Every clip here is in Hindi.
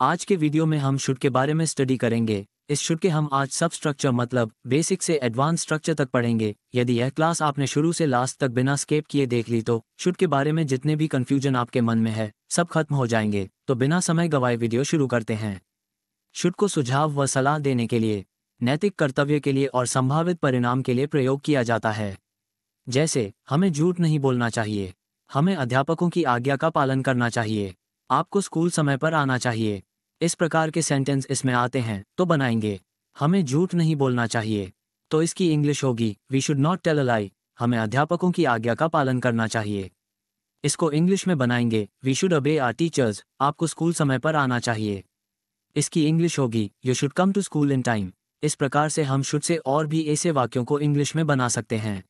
आज के वीडियो में हम शुड के बारे में स्टडी करेंगे। इस शुड के हम आज सब स्ट्रक्चर मतलब बेसिक से एडवांस स्ट्रक्चर तक पढ़ेंगे। यदि यह क्लास आपने शुरू से लास्ट तक बिना स्किप किए देख ली तो शुड के बारे में जितने भी कंफ्यूजन आपके मन में है सब खत्म हो जाएंगे। तो बिना समय गवाए वीडियो शुरू करते हैं। शुड को सुझाव व सलाह देने के लिए, नैतिक कर्तव्य के लिए और संभावित परिणाम के लिए प्रयोग किया जाता है। जैसे हमें झूठ नहीं बोलना चाहिए, हमें अध्यापकों की आज्ञा का पालन करना चाहिए, आपको स्कूल समय पर आना चाहिए। इस प्रकार के सेंटेंस इसमें आते हैं तो बनाएंगे। हमें झूठ नहीं बोलना चाहिए तो इसकी इंग्लिश होगी we should not tell a lie. हमें अध्यापकों की आज्ञा का पालन करना चाहिए। इसको इंग्लिश में बनाएंगे we should obey our teachers. आपको स्कूल समय पर आना चाहिए। इसकी इंग्लिश होगी you should come to school in time. इस प्रकार से हम शुड से और भी ऐसे वाक्यों को इंग्लिश में बना सकते हैं।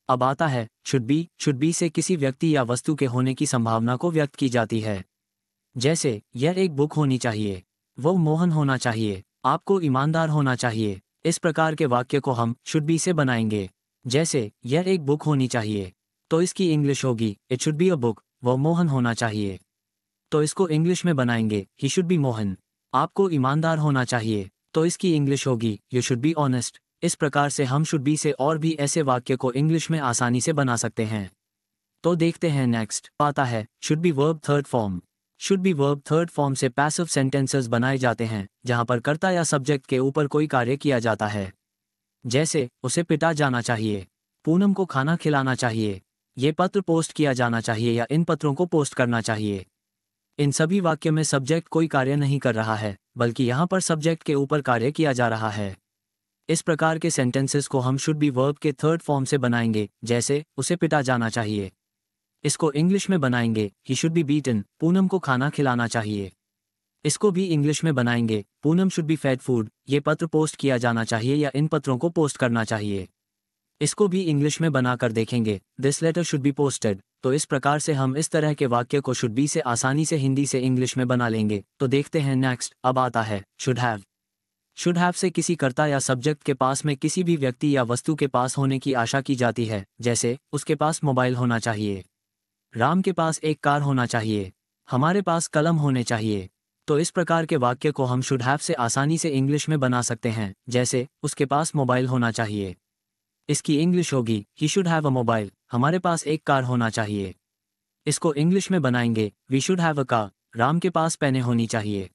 अब आता है शुड बी। शुड बी से किसी व्यक्ति या वस्तु के होने की संभावना को व्यक्त की जाती है। जैसे यह एक बुक होनी चाहिए, वो मोहन होना चाहिए, आपको ईमानदार होना चाहिए। इस प्रकार के वाक्य को हम शुड बी से बनाएंगे। जैसे यह एक बुक होनी चाहिए तो इसकी इंग्लिश होगी it should be a book. वो मोहन होना चाहिए तो इसको इंग्लिश में बनाएंगे ही शुड बी मोहन। आपको ईमानदार होना चाहिए तो इसकी इंग्लिश होगी यू शुड बी ऑनेस्ट। इस प्रकार से हम शुड बी से और भी ऐसे वाक्य को इंग्लिश में आसानी से बना सकते हैं। तो देखते हैं नेक्स्ट आता है should be verb third form. Should be verb third form से पैसिव सेंटेंसेस बनाए जाते हैं जहां पर कर्ता या सब्जेक्ट के ऊपर कोई कार्य किया जाता है। जैसे उसे पिटा जाना चाहिए, पूनम को खाना खिलाना चाहिए, ये पत्र पोस्ट किया जाना चाहिए या इन पत्रों को पोस्ट करना चाहिए। इन सभी वाक्य में सब्जेक्ट कोई कार्य नहीं कर रहा है बल्कि यहाँ पर सब्जेक्ट के ऊपर कार्य किया जा रहा है। इस प्रकार के सेंटेंसेस को हम शुड बी वर्ब के थर्ड फॉर्म से बनाएंगे। जैसे उसे पिटा जाना चाहिए, इसको इंग्लिश में बनाएंगे he should be beaten. Poonam को खाना खिलाना चाहिए, इसको भी इंग्लिश में बनाएंगे Poonam should be fed food. ये पत्र पोस्ट किया जाना चाहिए या इन पत्रों को पोस्ट करना चाहिए। इसको भी इंग्लिश में बनाकर देखेंगे this letter should be posted. तो इस प्रकार से हम इस तरह के वाक्य को शुड बी से आसानी से हिंदी से इंग्लिश में बना लेंगे। तो देखते हैं नेक्स्ट अब आता है शुड हैव। शुड हैव से किसी कर्ता या सब्जेक्ट के पास में किसी भी व्यक्ति या वस्तु के पास होने की आशा की जाती है। जैसे उसके पास मोबाइल होना चाहिए, राम के पास एक कार होना चाहिए, हमारे पास कलम होने चाहिए। तो इस प्रकार के वाक्य को हम शुड हैव से आसानी से इंग्लिश में बना सकते हैं। जैसे उसके पास मोबाइल होना चाहिए, इसकी इंग्लिश होगी ही शुड हैव अ मोबाइल। हमारे पास एक कार होना चाहिए, इसको इंग्लिश में बनाएंगे we should have a car. Ram के पास पेनें होनी चाहिए,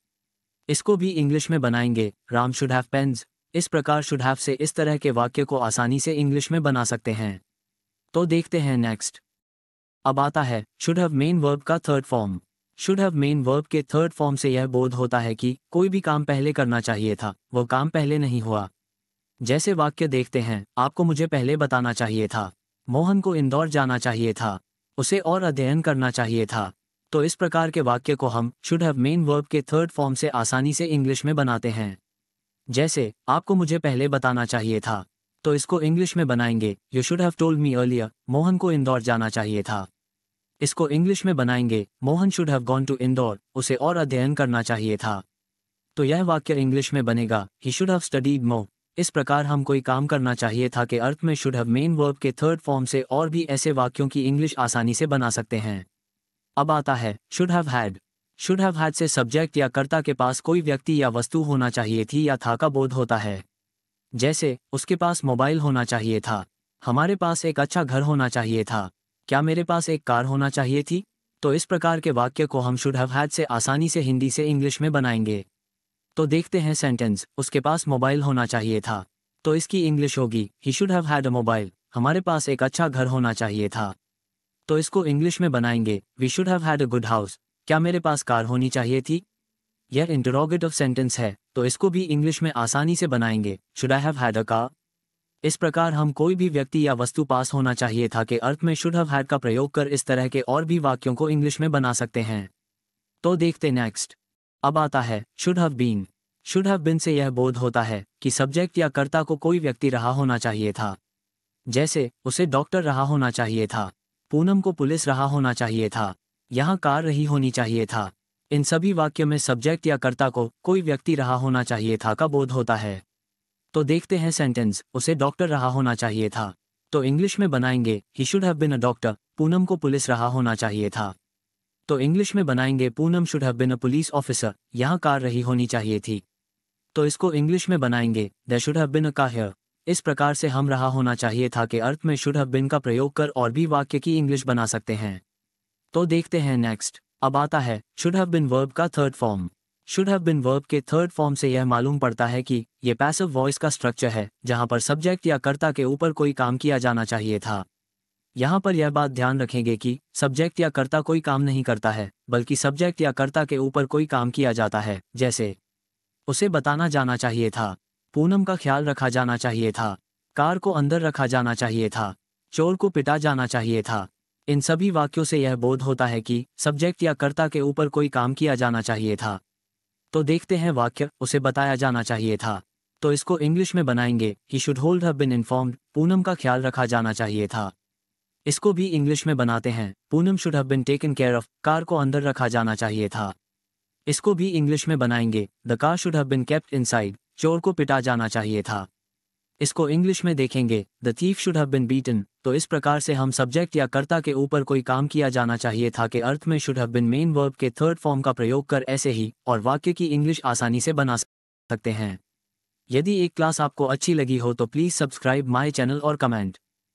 इसको भी इंग्लिश में बनाएंगे राम शुड हैव पेन्स। इस प्रकार शुड हैव से इस तरह के वाक्य को आसानी से इंग्लिश में बना सकते हैं। तो देखते हैं नेक्स्ट अब आता है शुड हैव मेन वर्ब का third form. Should have main verb के थर्ड फॉर्म से यह बोध होता है कि कोई भी काम पहले करना चाहिए था, वो काम पहले नहीं हुआ। जैसे वाक्य देखते हैं आपको मुझे पहले बताना चाहिए था, मोहन को इंदौर जाना चाहिए था, उसे और अध्ययन करना चाहिए था। तो इस प्रकार के वाक्य को हम शुड हैव मेन वर्ब के थर्ड फॉर्म से आसानी से इंग्लिश में बनाते हैं। जैसे आपको मुझे पहले बताना चाहिए था तो इसको इंग्लिश में बनाएंगे you should have told me earlier. Mohan को इंदौर जाना चाहिए था, इसको इंग्लिश में बनाएंगे Mohan should have gone to Indore. उसे और अध्ययन करना चाहिए था। तो यह वाक्य इंग्लिश में बनेगा ही शुड हैव स्टडीड मोर। इस प्रकार हम कोई काम करना चाहिए था के अर्थ में शुड हैव मेन वर्ब के थर्ड फॉर्म से और भी ऐसे वाक्यों की इंग्लिश आसानी से बना सकते हैं। अब आता है should have had. Should have had से सब्जेक्ट या कर्ता के पास कोई व्यक्ति या वस्तु होना चाहिए थी या था का बोध होता है। जैसे उसके पास मोबाइल होना चाहिए था, हमारे पास एक अच्छा घर होना चाहिए था, क्या मेरे पास एक कार होना चाहिए थी। तो इस प्रकार के वाक्य को हम शुड हैव हैड से आसानी से हिंदी से इंग्लिश में बनाएंगे। तो देखते हैं सेंटेंस उसके पास मोबाइल होना चाहिए था तो इसकी इंग्लिश होगी ही should have had a mobile. हमारे पास एक अच्छा घर होना चाहिए था तो इसको इंग्लिश में बनाएंगे we should have had a good house. क्या मेरे पास कार होनी चाहिए थी। यह इंटरोगेटिव सेंटेंस है तो इसको भी इंग्लिश में आसानी से बनाएंगे should I have had a car. इस प्रकार हम कोई भी व्यक्ति या वस्तु पास होना चाहिए था के अर्थ में शुड हैव हैड का प्रयोग कर इस तरह के और भी वाक्यों को इंग्लिश में बना सकते हैं। तो देखते नेक्स्ट अब आता है should have been. Should have been से यह बोध होता है कि सब्जेक्ट या कर्ता को कोई व्यक्ति रहा होना चाहिए था। जैसे उसे डॉक्टर रहा होना चाहिए था, पूनम को पुलिस रहा होना चाहिए था, यहाँ कार रही होनी चाहिए था। इन सभी वाक्यों में सब्जेक्ट या कर्ता को कोई व्यक्ति रहा होना चाहिए था का बोध होता है। तो देखते हैं सेंटेंस उसे डॉक्टर रहा होना चाहिए था तो इंग्लिश में बनाएंगे he should have been a doctor. Poonam को पुलिस रहा होना चाहिए था तो इंग्लिश में बनाएंगे Poonam should have been a police officer, यहाँ कार रही होनी चाहिए थी। तो इसको इंग्लिश में बनाएंगे there should have been a car here. इस प्रकार से हम रहा होना चाहिए था के अर्थ में शुड हैव बीन का प्रयोग कर और भी वाक्य की इंग्लिश बना सकते हैं। तो देखते हैं नेक्स्ट। अब आता है शुड हैव बीन वर्ब का third form. Should have been verb के थर्ड फॉर्म से यह मालूम पड़ता है कि ये पैसिव वॉइस का स्ट्रक्चर है, जहां पर सब्जेक्ट या कर्ता के ऊपर कोई काम किया जाना चाहिए था। यहाँ पर यह बात ध्यान रखेंगे कि सब्जेक्ट या कर्ता कोई काम नहीं करता है, बल्कि सब्जेक्ट या कर्ता के ऊपर कोई काम किया जाता है। जैसे उसे बताना जाना चाहिए था, पूनम का ख्याल रखा जाना चाहिए था, कार को अंदर रखा जाना चाहिए था, चोर को पिटा जाना चाहिए था। इन सभी वाक्यों से यह बोध होता है कि सब्जेक्ट या कर्ता के ऊपर कोई काम किया जाना चाहिए था। तो देखते हैं वाक्य उसे बताया जाना चाहिए था। तो इसको इंग्लिश में बनाएंगे he should hold have been informed, Poonam का ख्याल रखा जाना चाहिए था। इसको भी इंग्लिश में बनाते हैं Poonam should have been taken care of, car को अंदर रखा जाना चाहिए था। इसको भी इंग्लिश में बनाएंगे the car should have been kept inside, चोर को पिटा जाना चाहिए था। इसको इंग्लिश में देखेंगे the thief should have been beaten. तो इस प्रकार से हम सब्जेक्ट या कर्ता के ऊपर कोई काम किया जाना चाहिए था के अर्थ में should have been main verb के थर्ड फॉर्म का प्रयोग कर ऐसे ही और वाक्य की इंग्लिश आसानी से बना सकते हैं। यदि एक क्लास आपको अच्छी लगी हो तो प्लीज़ सब्सक्राइब माय चैनल और कमेंट।